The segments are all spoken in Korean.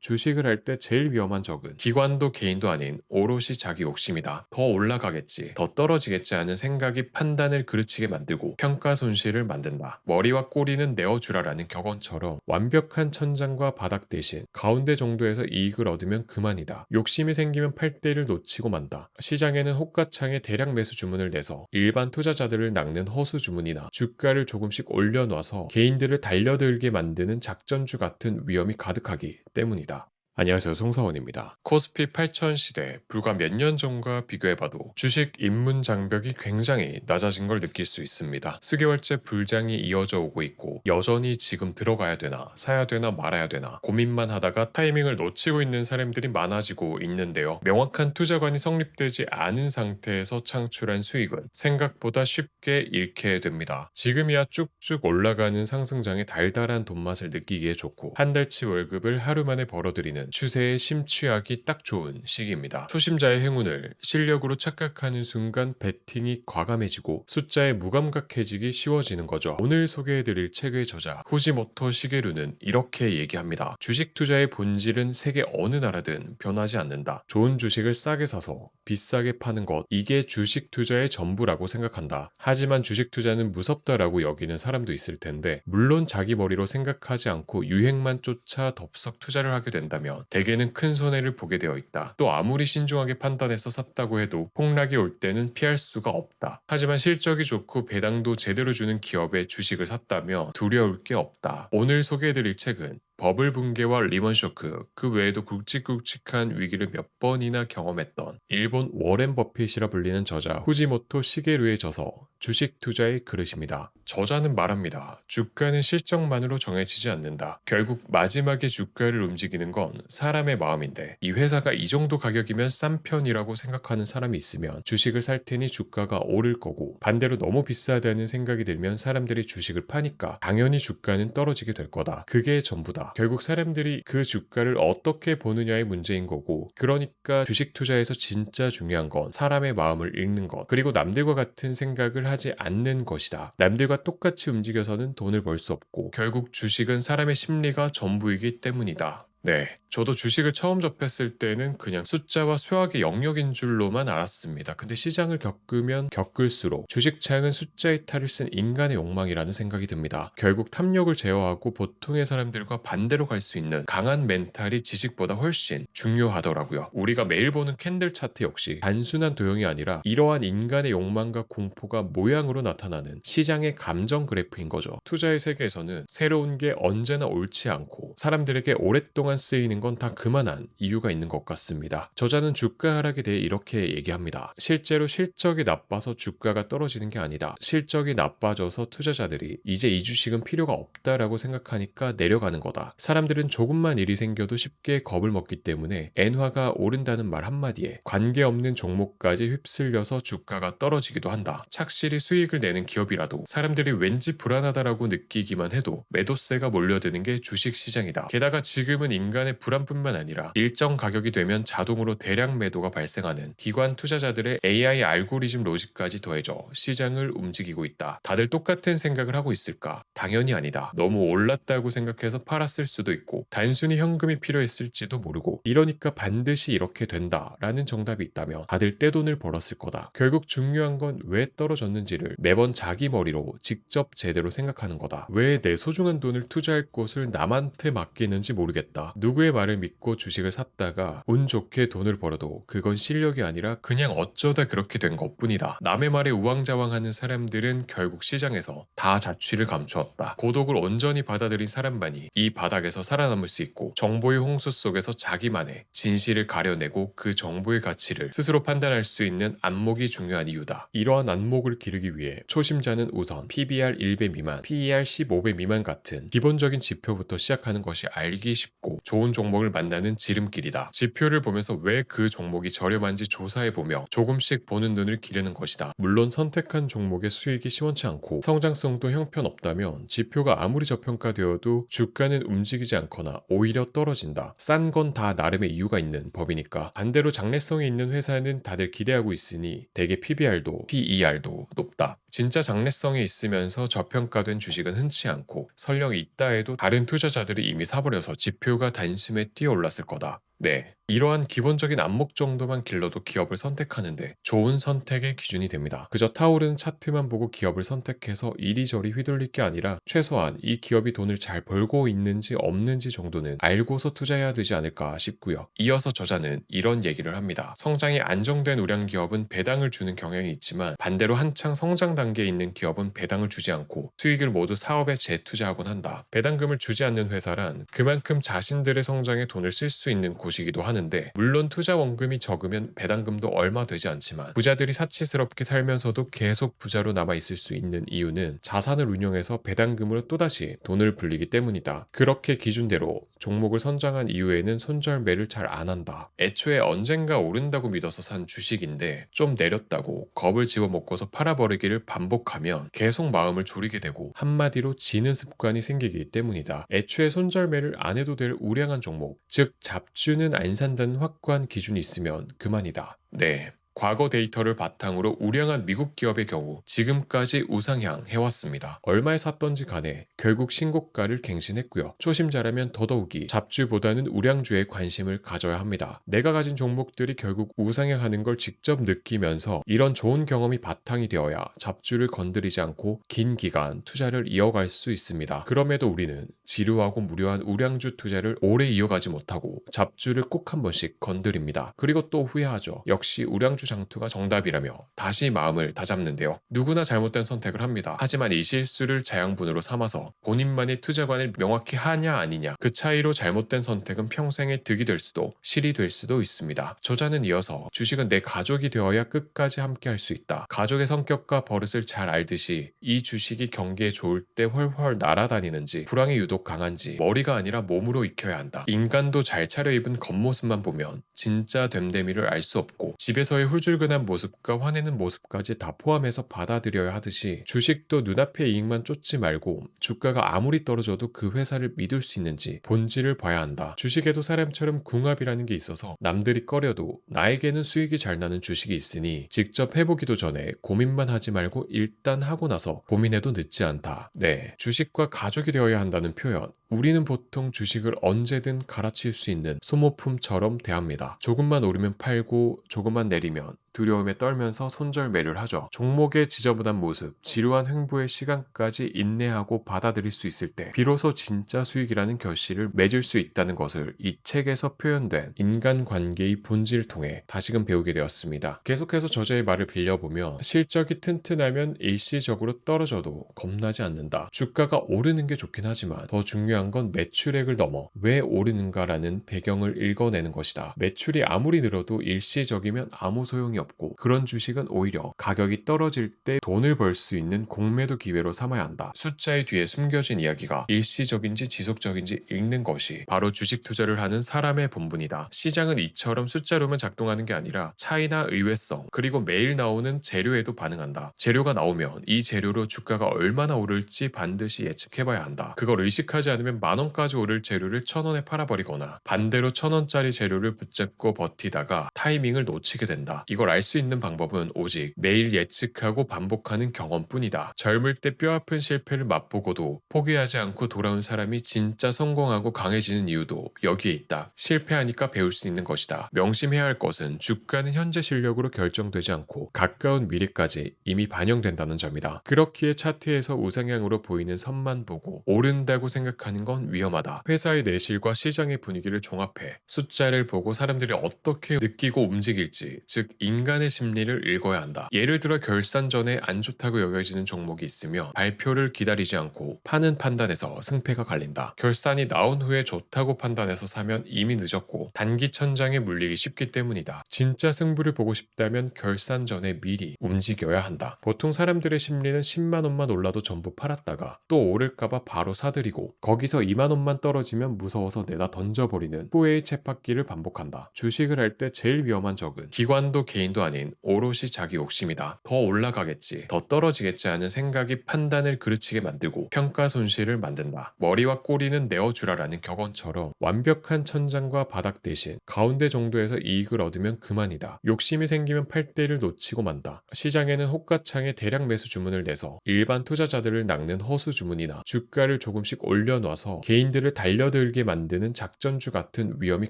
주식을 할 때 제일 위험한 적은 기관도 개인도 아닌 오롯이 자기 욕심이다. 더 올라가겠지, 더 떨어지겠지 하는 생각이 판단을 그르치게 만들고 평가 손실을 만든다. 머리와 꼬리는 내어주라라는 격언처럼 완벽한 천장과 바닥 대신 가운데 정도에서 이익을 얻으면 그만이다. 욕심이 생기면 팔대를 놓치고 만다. 시장에는 호가창에 대량 매수 주문을 내서 일반 투자자들을 낚는 허수 주문이나 주가를 조금씩 올려놔서 개인들을 달려들게 만드는 작전주 같은 위험이 가득하기 때문이다. 안녕하세요, 송사원입니다. 코스피 8000 시대 불과 몇 년 전과 비교해봐도 주식 입문 장벽이 굉장히 낮아진 걸 느낄 수 있습니다. 수개월째 불장이 이어져 오고 있고 여전히 지금 들어가야 되나 사야 되나 말아야 되나 고민만 하다가 타이밍을 놓치고 있는 사람들이 많아지고 있는데요. 명확한 투자관이 성립되지 않은 상태에서 창출한 수익은 생각보다 쉽게 잃게 됩니다. 지금이야 쭉쭉 올라가는 상승장의 달달한 돈맛을 느끼기에 좋고 한 달치 월급을 하루 만에 벌어들이는 추세에 심취하기 딱 좋은 시기입니다. 초심자의 행운을 실력으로 착각하는 순간 베팅이 과감해지고 숫자에 무감각해지기 쉬워지는 거죠. 오늘 소개해드릴 책의 저자 후지모토 시게루는 이렇게 얘기합니다. 주식 투자의 본질은 세계 어느 나라든 변하지 않는다. 좋은 주식을 싸게 사서 비싸게 파는 것, 이게 주식 투자의 전부라고 생각한다. 하지만 주식 투자는 무섭다라고 여기는 사람도 있을 텐데, 물론 자기 머리로 생각하지 않고 유행만 쫓아 덥석 투자를 하게 된다면 대개는 큰 손해를 보게 되어 있다. 또 아무리 신중하게 판단해서 샀다고 해도 폭락이 올 때는 피할 수가 없다. 하지만 실적이 좋고 배당도 제대로 주는 기업의 주식을 샀다며 두려울 게 없다. 오늘 소개해드릴 책은 버블 붕괴와 리먼 쇼크, 그 외에도 굵직굵직한 위기를 몇 번이나 경험했던 일본 워렌 버핏이라 불리는 저자 후지모토 시게루의 저서 주식 투자의 그릇입니다. 저자는 말합니다. 주가는 실적만으로 정해지지 않는다. 결국 마지막에 주가를 움직이는 건 사람의 마음인데, 이 회사가 이 정도 가격이면 싼 편이라고 생각하는 사람이 있으면 주식을 살 테니 주가가 오를 거고, 반대로 너무 비싸다는 생각이 들면 사람들이 주식을 파니까 당연히 주가는 떨어지게 될 거다. 그게 전부다. 결국 사람들이 그 주가를 어떻게 보느냐의 문제인 거고, 그러니까 주식 투자에서 진짜 중요한 건 사람의 마음을 읽는 것, 그리고 남들과 같은 생각을 하지 않는 것이다. 남들과 똑같이 움직여서는 돈을 벌 수 없고, 결국 주식은 사람의 심리가 전부이기 때문이다. 네, 저도 주식을 처음 접했을 때는 그냥 숫자와 수학의 영역인 줄로만 알았습니다. 근데 시장을 겪으면 겪을수록 주식창은 숫자의 탈을 쓴 인간의 욕망이라는 생각이 듭니다. 결국 탐욕을 제어하고 보통의 사람들과 반대로 갈 수 있는 강한 멘탈이 지식보다 훨씬 중요하더라고요. 우리가 매일 보는 캔들 차트 역시 단순한 도형이 아니라 이러한 인간의 욕망과 공포가 모양으로 나타나는 시장의 감정 그래프인 거죠. 투자의 세계에서는 새로운 게 언제나 옳지 않고 사람들에게 오랫동안 쓰이는 건 다 그만한 이유가 있는 것 같습니다. 저자는 주가 하락에 대해 이렇게 얘기합니다. 실제로 실적이 나빠서 주가가 떨어지는 게 아니다. 실적이 나빠져서 투자자들이 이제 이 주식은 필요가 없다라고 생각하니까 내려가는 거다. 사람들은 조금만 일이 생겨도 쉽게 겁을 먹기 때문에 엔화가 오른다는 말 한마디에 관계없는 종목까지 휩쓸려서 주가가 떨어지기도 한다. 착실히 수익을 내는 기업이라도 사람들이 왠지 불안하다라고 느끼기만 해도 매도세가 몰려드는 게 주식 시장이다. 게다가 지금은 인간의 불안뿐만 아니라 일정 가격이 되면 자동으로 대량 매도가 발생하는 기관 투자자들의 AI 알고리즘 로직까지 더해져 시장을 움직이고 있다. 다들 똑같은 생각을 하고 있을까? 당연히 아니다. 너무 올랐다고 생각해서 팔았을 수도 있고, 단순히 현금이 필요했을지도 모르고, 이러니까 반드시 이렇게 된다라는 정답이 있다면 다들 떼돈을 벌었을 거다. 결국 중요한 건 왜 떨어졌는지를 매번 자기 머리로 직접 제대로 생각하는 거다. 왜 내 소중한 돈을 투자할 곳을 남한테 맡기는지 모르겠다. 누구의 말을 믿고 주식을 샀다가 운 좋게 돈을 벌어도 그건 실력이 아니라 그냥 어쩌다 그렇게 된 것뿐이다. 남의 말에 우왕좌왕하는 사람들은 결국 시장에서 다 자취를 감추었다. 고독을 온전히 받아들인 사람만이 이 바닥에서 살아남을 수 있고, 정보의 홍수 속에서 자기만의 진실을 가려내고 그 정보의 가치를 스스로 판단할 수 있는 안목이 중요한 이유다. 이러한 안목을 기르기 위해 초심자는 우선 PBR 1배 미만, PER 15배 미만 같은 기본적인 지표부터 시작하는 것이 알기 쉽고 좋은 종목을 만나는 지름길이다. 지표를 보면서 왜 그 종목이 저렴한지 조사해보며 조금씩 보는 눈을 기르는 것이다. 물론 선택한 종목의 수익이 시원치 않고 성장성도 형편없다면 지표가 아무리 저평가되어도 주가는 움직이지 않거나 오히려 떨어진다. 싼 건 다 나름의 이유가 있는 법이니까. 반대로 장래성이 있는 회사는 다들 기대하고 있으니 대개 PBR도 PER도 높다. 진짜 장래성이 있으면서 저평가된 주식은 흔치 않고, 설령 있다 해도 다른 투자자들이 이미 사버려서 지표가 주가가 단숨에 뛰어올랐을 거다. 네. 이러한 기본적인 안목 정도만 길러도 기업을 선택하는데 좋은 선택의 기준이 됩니다. 그저 타오르는 차트만 보고 기업을 선택해서 이리저리 휘둘릴 게 아니라 최소한 이 기업이 돈을 잘 벌고 있는지 없는지 정도는 알고서 투자해야 되지 않을까 싶고요. 이어서 저자는 이런 얘기를 합니다. 성장이 안정된 우량 기업은 배당을 주는 경향이 있지만 반대로 한창 성장 단계에 있는 기업은 배당을 주지 않고 수익을 모두 사업에 재투자하곤 한다. 배당금을 주지 않는 회사란 그만큼 자신들의 성장에 돈을 쓸 수 있는 곳이기도 하는데, 물론 투자 원금이 적으면 배당금도 얼마 되지 않지만 부자들이 사치스럽게 살면서도 계속 부자로 남아 있을 수 있는 이유는 자산을 운용해서 배당금으로 또다시 돈을 불리기 때문이다. 그렇게 기준대로 종목을 선정한 이후에는 손절매를 잘 안 한다. 애초에 언젠가 오른다고 믿어서 산 주식인데 좀 내렸다고 겁을 집어먹고서 팔아버리기를 반복하면 계속 마음을 졸이게 되고 한마디로 지는 습관이 생기기 때문이다. 애초에 손절매를 안 해도 될 우량한 종목, 즉 잡주는 안 산다는 확고한 기준이 있으면 그만이다. 네. 과거 데이터를 바탕으로 우량한 미국 기업의 경우 지금까지 우상향 해왔습니다. 얼마에 샀던지 간에 결국 신고가를 갱신했고요. 초심자라면 더더욱이 잡주보다는 우량주에 관심을 가져야 합니다. 내가 가진 종목들이 결국 우상향하는 걸 직접 느끼면서 이런 좋은 경험이 바탕이 되어야 잡주를 건드리지 않고 긴 기간 투자를 이어갈 수 있습니다. 그럼에도 우리는 지루하고 무료한 우량주 투자를 오래 이어가지 못하고 잡주를 꼭 한 번씩 건드립니다. 그리고 또 후회하죠. 역시 우량주 장투가 정답이라며 다시 마음을 다잡는데요. 누구나 잘못된 선택을 합니다. 하지만 이 실수를 자양분으로 삼아서 본인만의 투자관을 명확히 하냐 아니냐, 그 차이로 잘못된 선택은 평생의 득이 될 수도 실이 될 수도 있습니다. 저자는 이어서 주식은 내 가족이 되어야 끝까지 함께 할 수 있다. 가족의 성격과 버릇을 잘 알듯이 이 주식이 경기에 좋을 때 훨훨 날아다니는지 불황이 유독 강한지 머리가 아니라 몸으로 익혀야 한다. 인간도 잘 차려입은 겉모습만 보면 진짜 됨됨이를 알 수 없고 집에서의 훌줄근한 모습과 화내는 모습까지 다 포함해서 받아들여야 하듯이 주식도 눈앞의 이익만 쫓지 말고 주가가 아무리 떨어져도 그 회사를 믿을 수 있는지 본질을 봐야 한다. 주식에도 사람처럼 궁합이라는 게 있어서 남들이 꺼려도 나에게는 수익이 잘 나는 주식이 있으니 직접 해보기도 전에 고민만 하지 말고 일단 하고 나서 고민해도 늦지 않다. 네, 주식과 가족이 되어야 한다는 표현, 우리는 보통 주식을 언제든 갈아칠 수 있는 소모품처럼 대합니다. 조금만 오르면 팔고 조금만 내리면 두려움에 떨면서 손절매를 하죠. 종목의 지저분한 모습, 지루한 횡보의 시간까지 인내하고 받아들일 수 있을 때 비로소 진짜 수익이라는 결실을 맺을 수 있다는 것을 이 책에서 표현된 인간관계의 본질을 통해 다시금 배우게 되었습니다. 계속해서 저자의 말을 빌려보며 실적이 튼튼하면 일시적으로 떨어져도 겁나지 않는다. 주가가 오르는 게 좋긴 하지만 더 중요한 건 매출액을 넘어 왜 오르는가라는 배경을 읽어내는 것이다. 매출이 아무리 늘어도 일시적이면 아무 소용이 없고 그런 주식은 오히려 가격이 떨어질 때 돈을 벌 수 있는 공매도 기회로 삼아야 한다. 숫자의 뒤에 숨겨진 이야기가 일시적인지 지속적인지 읽는 것이 바로 주식 투자를 하는 사람의 본분이다. 시장은 이처럼 숫자로만 작동하는 게 아니라 차이나 의외성, 그리고 매일 나오는 재료에도 반응한다. 재료가 나오면 이 재료로 주가가 얼마나 오를지 반드시 예측해봐야 한다. 그걸 의식하지 않으면 10,000원까지 오를 재료를 1,000원에 팔아버리거나 반대로 1,000원짜리 재료를 붙잡고 버티다가 타이밍을 놓치게 된다. 이걸 알 수 있는 방법은 오직 매일 예측하고 반복하는 경험뿐이다. 젊을 때 뼈아픈 실패를 맛보고도 포기하지 않고 돌아온 사람이 진짜 성공하고 강해지는 이유도 여기에 있다. 실패하니까 배울 수 있는 것이다. 명심해야 할 것은 주가는 현재 실력으로 결정되지 않고 가까운 미래까지 이미 반영된다는 점이다. 그렇기에 차트에서 우상향으로 보이는 선만 보고 오른다고 생각하는 건 위험하다. 회사의 내실과 시장의 분위기를 종합해 숫자를 보고 사람들이 어떻게 느끼고 움직일지, 즉 인간의 심리를 읽어야 한다. 예를 들어 결산 전에 안 좋다고 여겨지는 종목이 있으며 발표를 기다리지 않고 파는 판단에서 승패가 갈린다. 결산이 나온 후에 좋다고 판단해서 사면 이미 늦었고 단기 천장에 물리기 쉽기 때문이다. 진짜 승부를 보고 싶다면 결산 전에 미리 움직여야 한다. 보통 사람들의 심리는 10만 원만 올라도 전부 팔았다가 또 오를까봐 바로 사들이고 거기서 2만 원만 떨어지면 무서워서 내다 던져버리는 후회의 쳇바퀴를 반복한다. 주식을 할 때 제일 위험한 적은 기관도 개인도 개인도 아닌 오롯이 자기 욕심이다. 더 올라가겠지, 더 떨어지겠지 하는 생각이 판단을 그르치게 만들고 평가 손실을 만든다. 머리와 꼬리는 내어주라라는 격언처럼 완벽한 천장과 바닥 대신 가운데 정도에서 이익을 얻으면 그만이다. 욕심이 생기면 팔대를 놓치고 만다. 시장에는 호가창에 대량 매수 주문을 내서 일반 투자자들을 낚는 허수 주문이나 주가를 조금씩 올려놔서 개인들을 달려들게 만드는 작전주 같은 위험이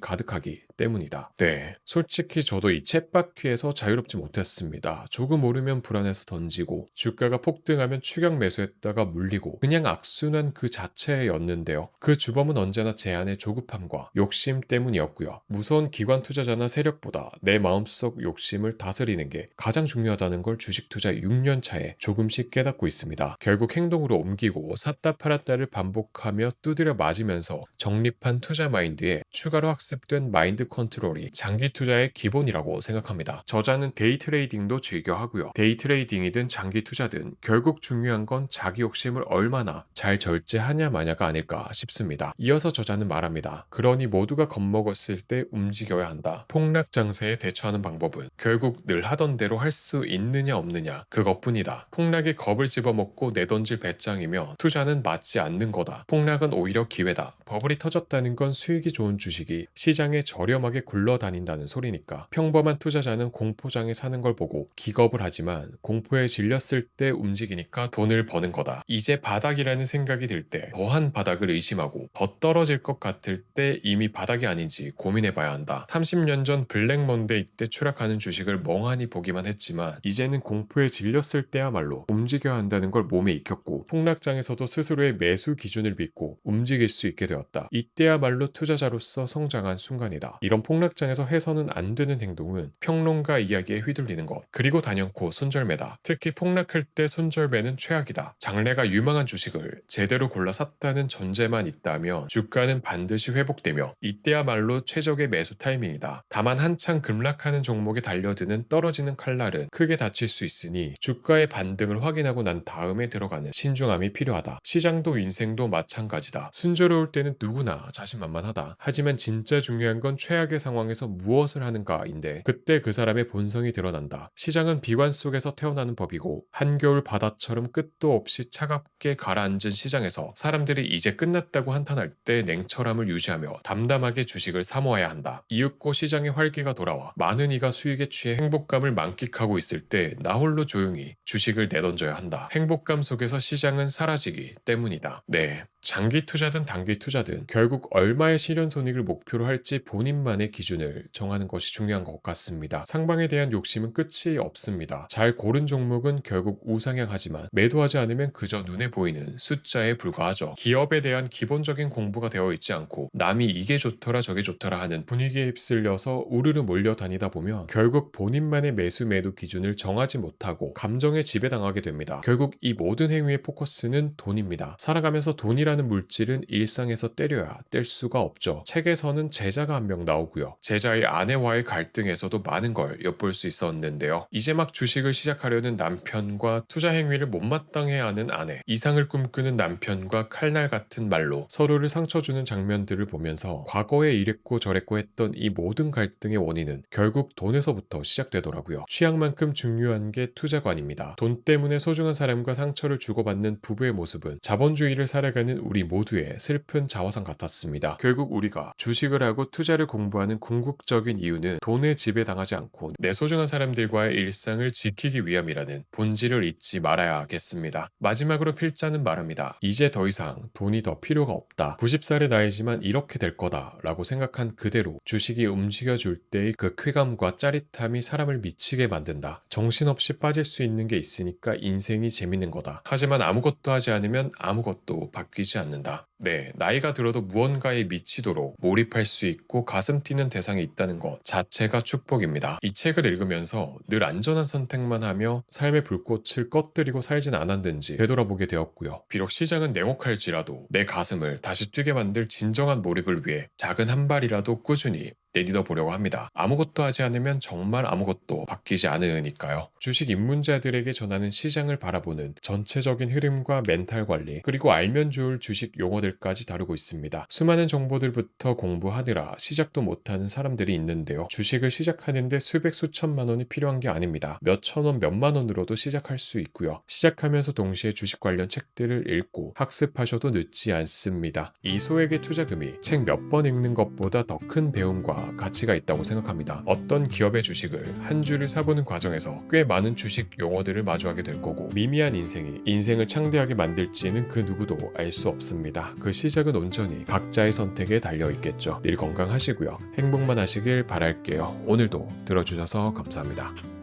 가득하기 때문이다. 네, 솔직히 저도 이 쳇바퀴에서 자유롭지 못했습니다. 조금 오르면 불안해서 던지고 주가가 폭등하면 추격 매수했다가 물리고 그냥 악순환 그 자체였는데요. 그 주범은 언제나 제 안의 조급함과 욕심 때문이었고요. 무서운 기관 투자자나 세력보다 내 마음속 욕심을 다스리는 게 가장 중요하다는 걸 주식 투자 6년 차에 조금씩 깨닫고 있습니다. 결국 행동으로 옮기고 샀다 팔았다를 반복하며 두드려 맞으면서 정립한 투자 마인드에 추가로 학습된 마인드 컨트롤이 장기 투자의 기본이라고 생각합니다. 저자는 데이 트레이딩도 즐겨 하고요. 데이 트레이딩이든 장기 투자든 결국 중요한 건 자기 욕심을 얼마나 잘 절제하냐 마냐가 아닐까 싶습니다. 이어서 저자는 말합니다. 그러니 모두가 겁먹었을 때 움직여야 한다. 폭락 장세에 대처하는 방법은 결국 늘 하던 대로 할 수 있느냐 없느냐 그것뿐이다. 폭락이 겁을 집어먹고 내던질 배짱이며 투자는 맞지 않는 거다. 폭락은 오히려 기회다. 버블이 터졌다는 건 수익이 좋은 주식이 시장에 저렴하게 굴러다닌다는 소리니까. 평범한 투자자는 공포장에 사는 걸 보고 기겁을 하지만 공포에 질렸을 때 움직이니까 돈을 버는 거다. 이제 바닥이라는 생각이 들 때 더한 바닥을 의심하고 더 떨어질 것 같을 때 이미 바닥이 아닌지 고민해봐야 한다. 30년 전 블랙 먼데이 때 추락하는 주식을 멍하니 보기만 했지만 이제는 공포에 질렸을 때야말로 움직여야 한다는 걸 몸에 익혔고 폭락장에서도 스스로의 매수 기준을 믿고 움직일 수 있게 되었다. 이때야말로 투자자로서 성장한 순간이다. 이런 폭락장에서 해서는 안 되는 행동은 평론가 이야기에 휘둘리는 것, 그리고 단연코 손절매다. 특히 폭락할 때 손절매는 최악이다. 장래가 유망한 주식을 제대로 골라 샀다는 전제만 있다면 주가는 반드시 회복되며 이때야말로 최적의 매수 타이밍이다. 다만 한창 급락하는 종목에 달려드는 떨어지는 칼날은 크게 다칠 수 있으니 주가의 반등을 확인하고 난 다음에 들어가는 신중함이 필요하다. 시장도 인생도 마찬가지다. 순조로울 때는 누구나 자신만만하다. 하지만 진짜 중요한 건 최악의 상황에서 무엇을 하는가인데 그때 그 사람의 본성이 드러난다. 시장은 비관 속에서 태어나는 법이고 한겨울 바다처럼 끝도 없이 차갑게 가라앉은 시장에서 사람들이 이제 끝났다고 한탄할 때 냉철함을 유지하며 담담하게 주식을 사모아야 한다. 이윽고 시장의 활기가 돌아와 많은 이가 수익에 취해 행복감을 만끽하고 있을 때 나홀로 조용히 주식을 내던져야 한다. 행복감 속에서 시장은 사라지기 때문이다. 네, 장기 투자든 단기 투자든 결국 얼마의 실현 손익을 목표로 할지 본인만의 기준을 정하는 것이 중요한 것 같습니다. 상방에 대한 욕심은 끝이 없습니다. 잘 고른 종목은 결국 우상향하지만 매도하지 않으면 그저 눈에 보이는 숫자에 불과하죠. 기업에 대한 기본적인 공부가 되어 있지 않고 남이 이게 좋더라 저게 좋더라 하는 분위기에 휩쓸려서 우르르 몰려다니다 보면 결국 본인만의 매수 매도 기준을 정하지 못하고 감정에 지배당하게 됩니다. 결국 이 모든 행위의 포커스는 돈입니다. 살아가면서 돈이라는 물질은 일상에서 때려야 뗄 수가 없죠. 책에서는 제자가 한 명 나오고요. 제자의 아내와의 갈등에서도 많은 걸 엿볼 수 있었는데요. 이제 막 주식을 시작하려는 남편과 투자 행위를 못마땅해 하는 아내, 이상을 꿈꾸는 남편과 칼날 같은 말로 서로를 상처주는 장면들을 보면서 과거에 이랬고 저랬고 했던 이 모든 갈등의 원인은 결국 돈에서부터 시작되더라고요. 취향만큼 중요한 게 투자관입니다. 돈 때문에 소중한 사람과 상처를 주고받는 부부의 모습은 자본주의를 살아가는 우리 모두의 슬픈 자화상 같았습니다. 결국 우리가 주식을 하고 투자를 공부하는 궁극적인 이유는 돈에 지배당하지 않고 내 소중한 사람들과의 일상을 지키기 위함이라는 본질을 잊지 말아야겠습니다. 마지막으로 필자는 말합니다. 이제 더 이상 돈이 더 필요가 없다. 90살의 나이지만 이렇게 될 거다 라고 생각한 그대로 주식이 움직여줄 때의 그 쾌감과 짜릿함이 사람을 미치게 만든다. 정신없이 빠질 수 있는 게 있으니까 인생이 재밌는 거다. 하지만 아무것도 하지 않으면 아무것도 바뀌지 않는다. 네, 나이가 들어도 무언가에 미치도록 몰입할 수 있고 가슴 뛰는 대상이 있다는 것 자체가 축복입니다. 이 책을 읽으면서 늘 안전한 선택만 하며 삶의 불꽃을 꺼뜨리고 살진 않았는지 되돌아보게 되었고요. 비록 시장은 냉혹할지라도 내 가슴을 다시 뛰게 만들 진정한 몰입을 위해 작은 한 발이라도 꾸준히 내딛어 보려고 합니다. 아무것도 하지 않으면 정말 아무것도 바뀌지 않으니까요. 주식 입문자들에게 전하는 시장을 바라보는 전체적인 흐름과 멘탈 관리, 그리고 알면 좋을 주식 용어들까지 다루고 있습니다. 수많은 정보들부터 공부하느라 시작도 못하는 사람들이 있는데요. 주식을 시작하는데 수백 수천만 원이 필요한 게 아닙니다. 몇천 원, 몇만 원으로도 시작할 수 있고요. 시작하면서 동시에 주식 관련 책들을 읽고 학습하셔도 늦지 않습니다. 이 소액의 투자금이 책 몇 번 읽는 것보다 더 큰 배움과 가치가 있다고 생각합니다. 어떤 기업의 주식을 한 주를 사보는 과정에서 꽤 많은 주식 용어들을 마주하게 될 거고, 미미한 인생이 인생을 창대하게 만들지는 그 누구도 알 수 없습니다. 그 시작은 온전히 각자의 선택에 달려 있겠죠. 늘 건강하시고요. 행복만 하시길 바랄게요. 오늘도 들어주셔서 감사합니다.